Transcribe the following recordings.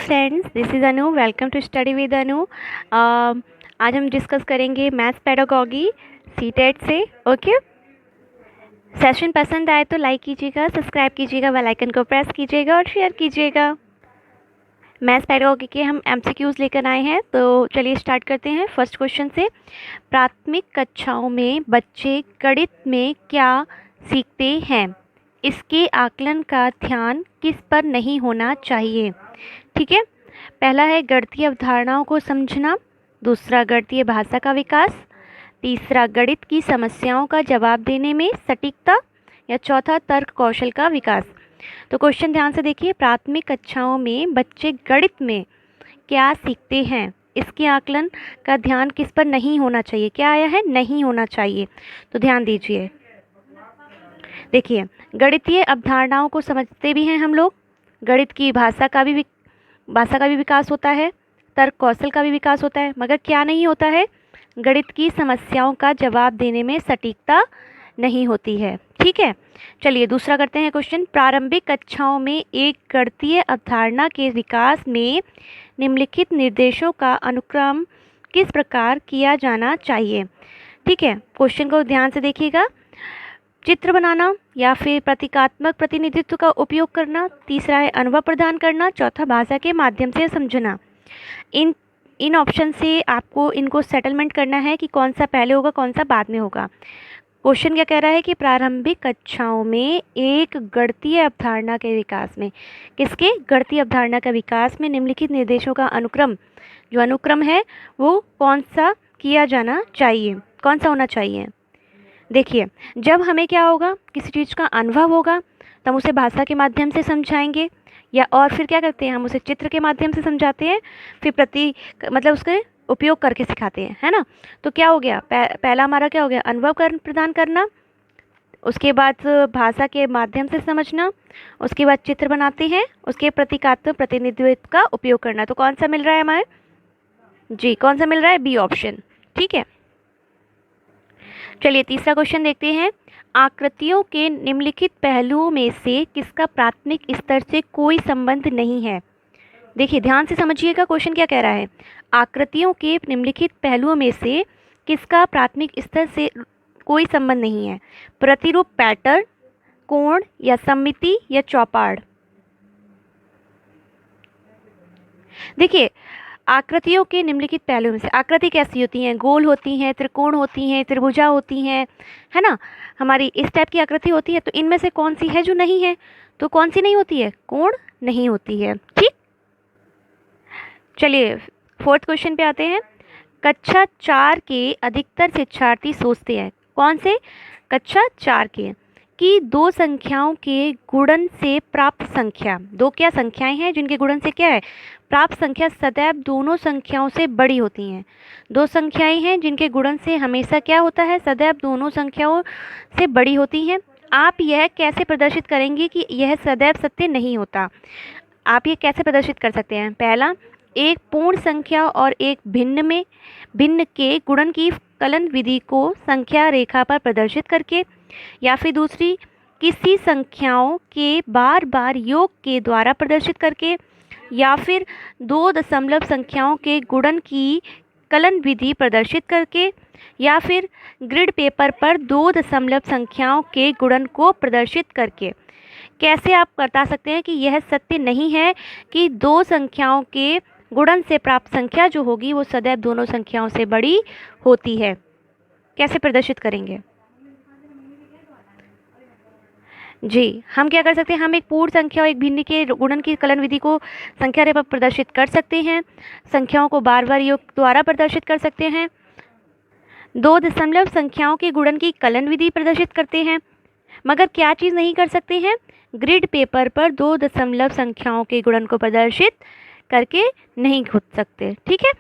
Friends, this is Anu. Welcome to study with Anu. आज हम discuss करेंगे मैथ्स पेडागॉजी सीटेट से। ओके, सेशन पसंद आए तो लाइक कीजिएगा, सब्सक्राइब कीजिएगा, बेल आइकन को प्रेस कीजिएगा और शेयर कीजिएगा। मैथ्स पेडागॉजी के हम एमसीक्यूज़ लेकर आए हैं, तो चलिए स्टार्ट करते हैं फर्स्ट क्वेश्चन से। प्राथमिक कक्षाओं में बच्चे गणित में क्या सीखते हैं? इसके आकलन का ध्यान किस पर नहीं होना चाहिए? ठीक है, पहला है गणितीय अवधारणाओं को समझना, दूसरा गणितीय भाषा का विकास, तीसरा गणित की समस्याओं का जवाब देने में सटीकता, या चौथा तर्क कौशल का विकास। तो क्वेश्चन ध्यान से देखिए। प्राथमिक कक्षाओं में बच्चे गणित में क्या सीखते हैं? इसके आकलन का ध्यान किस पर नहीं होना चाहिए? क्या आया है? नहीं होना चाहिए। तो ध्यान दीजिए। देखिए, गणितीय अवधारणाओं को समझते भी हैं हम लोग, गणित की भाषा का भी विकास होता है, तर्क कौशल का भी विकास होता है, मगर क्या नहीं होता है? गणित की समस्याओं का जवाब देने में सटीकता नहीं होती है। ठीक है, चलिए दूसरा करते हैं क्वेश्चन। प्रारंभिक कक्षाओं में एक गणितीय अवधारणा के विकास में निम्नलिखित निर्देशों का अनुक्रम किस प्रकार किया जाना चाहिए? ठीक है, क्वेश्चन को ध्यान से देखिएगा। चित्र बनाना, या फिर प्रतीकात्मक प्रतिनिधित्व का उपयोग करना, तीसरा है अनुभव प्रदान करना, चौथा भाषा के माध्यम से समझना। इन ऑप्शन से आपको इनको सेटलमेंट करना है कि कौन सा पहले होगा, कौन सा बाद में होगा। क्वेश्चन क्या कह रहा है कि प्रारंभिक कक्षाओं में एक गणितीय अवधारणा के विकास में, किसके? गणितीय अवधारणा का विकास में निम्नलिखित निर्देशों का अनुक्रम, जो अनुक्रम है वो कौन सा किया जाना चाहिए, कौन सा होना चाहिए? देखिए, जब हमें क्या होगा, किसी चीज़ का अनुभव होगा तो हम उसे भाषा के माध्यम से समझाएंगे, या और फिर क्या करते हैं, हम उसे चित्र के माध्यम से समझाते हैं, फिर मतलब उसके उपयोग करके सिखाते हैं, है ना। तो क्या हो गया, पहला हमारा क्या हो गया, अनुभव प्रदान करना, उसके बाद भाषा के माध्यम से समझना, उसके बाद चित्र बनाते हैं, उसके प्रतीकात्मक प्रतिनिधित्व का उपयोग करना। तो कौन सा मिल रहा है हमारे? जी, कौन सा मिल रहा है? B option. ठीक है, चलिए तीसरा क्वेश्चन देखते हैं। आकृतियों के निम्नलिखित पहलुओं में से किसका प्राथमिक स्तर से कोई संबंध नहीं है? देखिए, ध्यान से समझिएगा, क्वेश्चन क्या कह रहा है। आकृतियों के निम्नलिखित पहलुओं में से किसका प्राथमिक स्तर से कोई संबंध नहीं है? प्रतिरूप, पैटर्न, कोण, या सममिति, या चौपाड़। देखिए, आकृतियों के निम्नलिखित पहलुओं में से, आकृति कैसी होती हैं? गोल होती हैं, त्रिकोण होती हैं, त्रिभुजा होती हैं, है ना, हमारी इस टाइप की आकृति होती है। तो इनमें से कौन सी है जो नहीं है? तो कौन सी नहीं होती है? कोण नहीं होती है। ठीक, चलिए फोर्थ क्वेश्चन पे आते हैं। कक्षा 4 के अधिकतर शिक्षार्थी सोचते हैं, कौन से? कक्षा 4 के, कि दो संख्याओं के गुणन से प्राप्त संख्या, दो क्या संख्याएं हैं जिनके गुणन से क्या है, प्राप्त संख्या सदैव दोनों संख्याओं से बड़ी होती हैं। दो संख्याएं हैं जिनके गुणन से हमेशा क्या होता है, सदैव दोनों संख्याओं से बड़ी होती हैं। आप यह कैसे प्रदर्शित करेंगे कि यह सदैव सत्य नहीं होता? आप ये कैसे प्रदर्शित कर सकते हैं? पहला, एक पूर्ण संख्या और एक भिन्न के गुणन की कलन विधि को संख्या रेखा पर प्रदर्शित करके, या फिर दूसरी, किसी संख्याओं के बार बार योग के द्वारा प्रदर्शित करके, या फिर दो दशमलव संख्याओं के गुणन की कलन विधि प्रदर्शित करके, या फिर ग्रिड पेपर पर दो दशमलव संख्याओं के गुणन को प्रदर्शित करके। कैसे आप बता सकते हैं कि यह सत्य नहीं है कि दो संख्याओं के गुणन से प्राप्त संख्या जो होगी वो सदैव दोनों संख्याओं से बड़ी होती है? कैसे प्रदर्शित करेंगे? जी, हम क्या कर सकते हैं, हम एक पूर्ण संख्या और एक भिन्न के गुणन की कलन विधि को संख्या रेखा पर प्रदर्शित कर सकते हैं, संख्याओं को बार बार योग द्वारा प्रदर्शित कर सकते हैं, दो दशमलव संख्याओं के गुणन की कलन विधि प्रदर्शित करते हैं, मगर क्या चीज़ नहीं कर सकते हैं? ग्रिड पेपर पर दो दशमलव संख्याओं के गुणन को प्रदर्शित करके नहीं खोज सकते। ठीक है,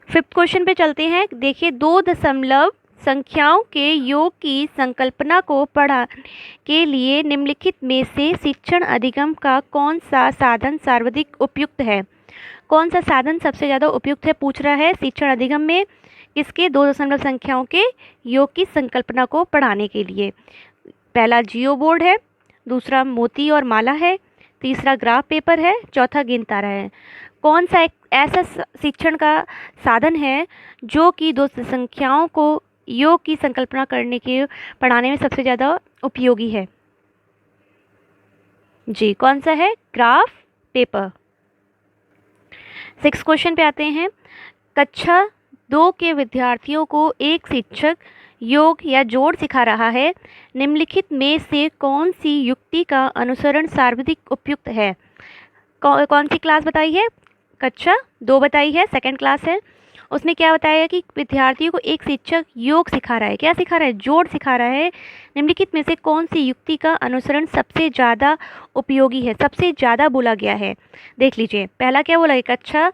फिफ्थ क्वेश्चन पे चलते हैं। देखिए, दो दशमलव संख्याओं के योग की संकल्पना को पढ़ाने के लिए निम्नलिखित में से शिक्षण अधिगम का कौन सा साधन सर्वाधिक उपयुक्त है? कौन सा साधन सबसे ज़्यादा उपयुक्त है, पूछ रहा है शिक्षण अधिगम में, किसके? दो दशमलव संख्याओं के योग की संकल्पना को पढ़ाने के लिए। पहला जियो बोर्ड है, दूसरा मोती और माला है, तीसरा ग्राफ पेपर है, चौथा गेंद तारा है। कौन सा एक ऐसा शिक्षण का साधन है जो कि दो संख्याओं को योग की संकल्पना करने के पढ़ाने में सबसे ज़्यादा उपयोगी है? जी, कौन सा है? Graph paper. 6 क्वेश्चन पे आते हैं। कक्षा 2 के विद्यार्थियों को एक शिक्षक योग या जोड़ सिखा रहा है। निम्नलिखित में से कौन सी युक्ति का अनुसरण सर्वाधिक उपयुक्त है? कौन सी क्लास बताई है? कक्षा 2 बताई है, सेकंड क्लास है। उसमें क्या बताया कि विद्यार्थियों को एक शिक्षक योग सिखा रहा है। क्या सिखा रहा है? जोड़ सिखा रहा है। निम्नलिखित में से कौन सी युक्ति का अनुसरण सबसे ज़्यादा उपयोगी है? सबसे ज़्यादा बोला गया है, देख लीजिए। पहला क्या बोला है? कक्षा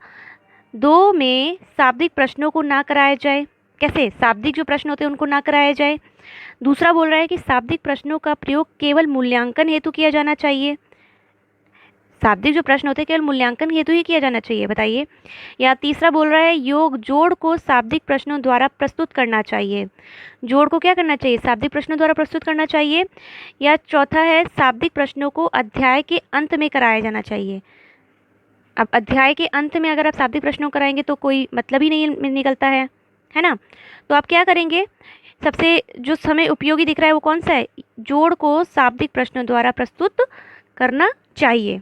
2 में शाब्दिक प्रश्नों को ना कराया जाए। कैसे? शाब्दिक जो प्रश्न होते हैं उनको ना कराया जाए। दूसरा बोल रहा है कि शाब्दिक प्रश्नों का प्रयोग केवल मूल्यांकन हेतु किया जाना चाहिए। शाब्दिक जो प्रश्न होते हैं केवल मूल्यांकन हेतु ही किया जाना चाहिए, बताइए। या तीसरा बोल रहा है योग जोड़ को शाब्दिक प्रश्नों द्वारा प्रस्तुत करना चाहिए। जोड़ को क्या करना चाहिए? शाब्दिक प्रश्नों द्वारा प्रस्तुत करना चाहिए। या चौथा है शाब्दिक प्रश्नों को अध्याय के अंत में कराया जाना चाहिए। अब अध्याय के अंत में अगर आप शाब्दिक प्रश्नों कराएंगे तो कोई मतलब ही नहीं निकलता है ना। तो आप क्या करेंगे? सबसे जो समय उपयोगी दिख रहा है वो कौन सा है? जोड़ को शाब्दिक प्रश्नों द्वारा प्रस्तुत करना चाहिए।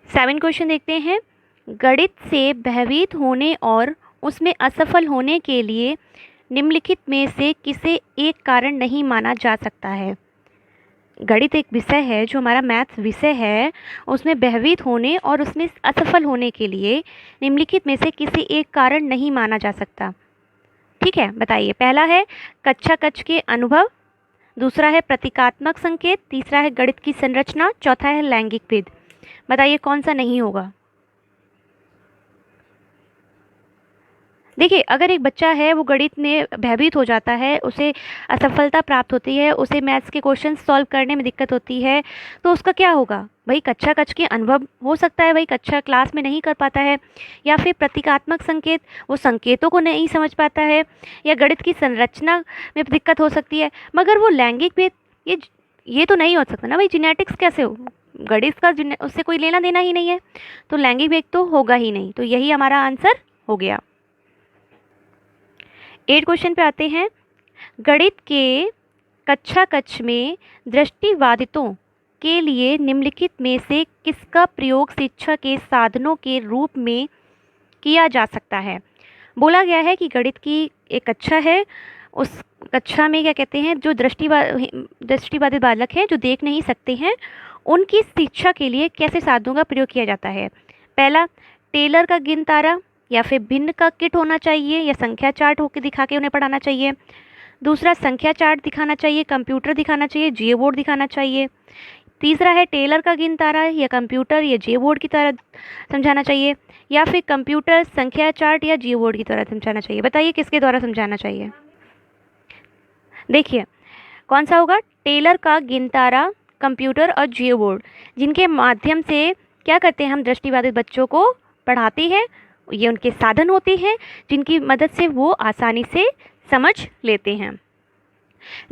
7 क्वेश्चन देखते हैं। गणित से भयभीत होने और उसमें असफल होने के लिए निम्नलिखित में से किसे एक कारण नहीं माना जा सकता है? गणित एक विषय है जो हमारा मैथ्स विषय है, उसमें भयभीत होने और उसमें असफल होने के लिए निम्नलिखित में से किसी एक कारण नहीं माना जा सकता। ठीक है, बताइए। पहला है कक्षा कक्ष के अनुभव, दूसरा है प्रतीकात्मक संकेत, तीसरा है गणित की संरचना, चौथा है लैंगिक भेद। बताइए कौन सा नहीं होगा? देखिए, अगर एक बच्चा है वो गणित में भयभीत हो जाता है, उसे असफलता प्राप्त होती है, उसे मैथ्स के क्वेश्चन सॉल्व करने में दिक्कत होती है, तो उसका क्या होगा? भाई कक्षा कक्ष के अनुभव हो सकता है, भाई कक्षा क्लास में नहीं कर पाता है, या फिर प्रतीकात्मक संकेत, वो संकेतों को नहीं समझ पाता है, या गणित की संरचना में दिक्कत हो सकती है। मगर वो लैंगिक भेद, ये तो नहीं हो सकता ना भाई। जेनेटिक्स कैसे हो? गणित का उससे कोई लेना देना ही नहीं है, तो लैंगिक भेद तो होगा ही नहीं। तो यही हमारा आंसर हो गया। 8 क्वेश्चन पे आते हैं। गणित के कक्षा कक्ष में दृष्टिबाधितों के लिए निम्नलिखित में से किसका प्रयोग शिक्षा के साधनों के रूप में किया जा सकता है? बोला गया है कि गणित की एक कक्षा है, उस कक्षा में क्या कहते हैं, जो दृष्टिबाधित बालक हैं, जो देख नहीं सकते हैं, उनकी शिक्षा के लिए कैसे साधनों का प्रयोग किया जाता है? पहला, टेलर का गेंद तारा या फिर भिन्न का किट होना चाहिए, या संख्या चार्ट होकर दिखा के उन्हें पढ़ाना चाहिए। दूसरा, संख्या चार्ट दिखाना चाहिए, कंप्यूटर दिखाना चाहिए, जियो बोर्ड दिखाना चाहिए। तीसरा है टेलर का गेंद तारा या कंप्यूटर या जियो बोर्ड की तरह समझाना चाहिए, या फिर कंप्यूटर, संख्या चार्ट या जियो बोर्ड की तरह समझाना चाहिए। बताइए किसके द्वारा समझाना चाहिए? देखिए कौन सा होगा? टेलर का गेंद तारा, कंप्यूटर और जियो बोर्ड, जिनके माध्यम से क्या करते हैं हम दृष्टिबाधित बच्चों को पढ़ाते हैं। ये उनके साधन होते हैं जिनकी मदद से वो आसानी से समझ लेते हैं।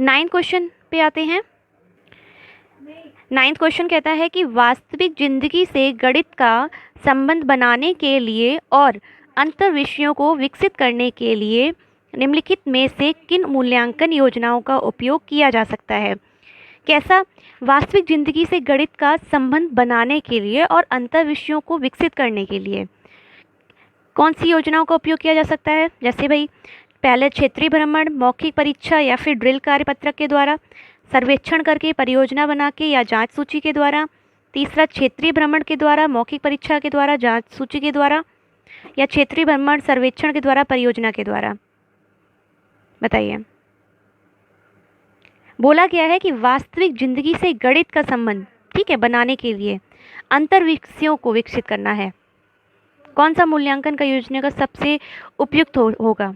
9 क्वेश्चन पे आते हैं। 9th क्वेश्चन कहता है कि वास्तविक जिंदगी से गणित का संबंध बनाने के लिए और अंतर विषयों को विकसित करने के लिए निम्नलिखित में से किन मूल्यांकन योजनाओं का उपयोग किया जा सकता है? कैसा? वास्तविक जिंदगी से गणित का संबंध बनाने के लिए और अंतर विषयों को विकसित करने के लिए कौन सी योजनाओं का उपयोग किया जा सकता है? जैसे भाई पहले क्षेत्रीय भ्रमण, मौखिक परीक्षा या फिर ड्रिल कार्यपत्रक के द्वारा, सर्वेक्षण करके, परियोजना बना के या जांच सूची के द्वारा। तीसरा, क्षेत्रीय भ्रमण के द्वारा, मौखिक परीक्षा के द्वारा, जांच सूची के द्वारा, या क्षेत्रीय भ्रमण, सर्वेक्षण के द्वारा, परियोजना के द्वारा। बताइए। बोला गया है कि वास्तविक जिंदगी से गणित का संबंध, ठीक है, बनाने के लिए अंतर विषयों को विकसित करना है। कौन सा मूल्यांकन का योजना का सबसे उपयुक्त होगा?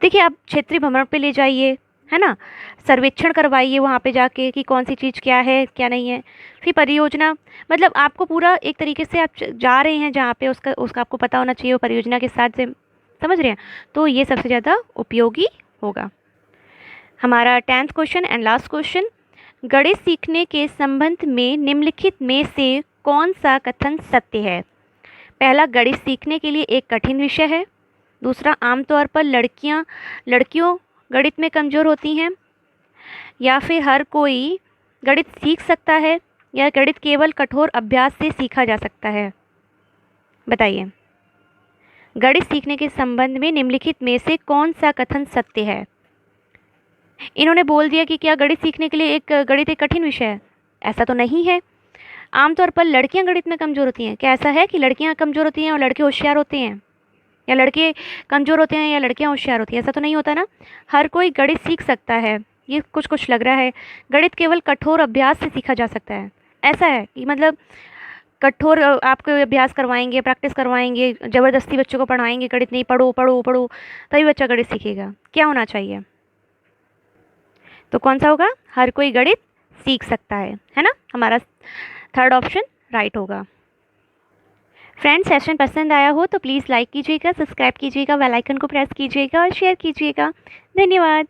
देखिए, आप क्षेत्रीय भ्रमण पे ले जाइए, है ना, सर्वेक्षण करवाइए वहाँ पे जाके कि कौन सी चीज़ क्या है क्या नहीं है। फिर परियोजना, मतलब आपको पूरा एक तरीके से आप जा रहे हैं जहाँ पे उसका आपको पता होना चाहिए वो परियोजना के साथ से, समझ रहे हैं? तो ये सबसे ज़्यादा उपयोगी होगा। हमारा 10th question and last question, गणित सीखने के संबंध में निम्नलिखित में से कौन सा कथन सत्य है? पहला, गणित सीखने के लिए एक कठिन विषय है। दूसरा, आमतौर पर लड़कियों गणित में कमज़ोर होती हैं। या फिर हर कोई गणित सीख सकता है, या गणित केवल कठोर अभ्यास से सीखा जा सकता है। बताइए, गणित सीखने के संबंध में निम्नलिखित में से कौन सा कथन सत्य है? इन्होंने बोल दिया कि क्या गणित सीखने के लिए गणित एक कठिन विषय है? ऐसा तो नहीं है। आमतौर पर लड़कियां गणित में कमज़ोर होती हैं। क्या ऐसा है कि लड़कियां कमज़ोर होती हैं और लड़के होशियार होते हैं, या लड़के कमज़ोर होते हैं या लड़कियां होशियार होती हैं? ऐसा तो नहीं होता ना। हर कोई गणित सीख सकता है, ये कुछ लग रहा है। गणित केवल कठोर अभ्यास से सीखा जा सकता है। ऐसा है कि मतलब कठोर आपको अभ्यास करवाएंगे, प्रैक्टिस करवाएंगे, ज़बरदस्ती बच्चों को पढ़ाएंगे गणित, नहीं पढ़ो पढ़ो पढ़ो तभी बच्चा गणित सीखेगा। क्या होना चाहिए? तो कौन सा होगा? हर कोई गणित सीख सकता है ना। हमारा थर्ड ऑप्शन राइट होगा। फ्रेंड्स, सेशन पसंद आया हो तो प्लीज़ लाइक कीजिएगा, सब्सक्राइब कीजिएगा, बेल आइकन को प्रेस कीजिएगा और शेयर कीजिएगा। धन्यवाद।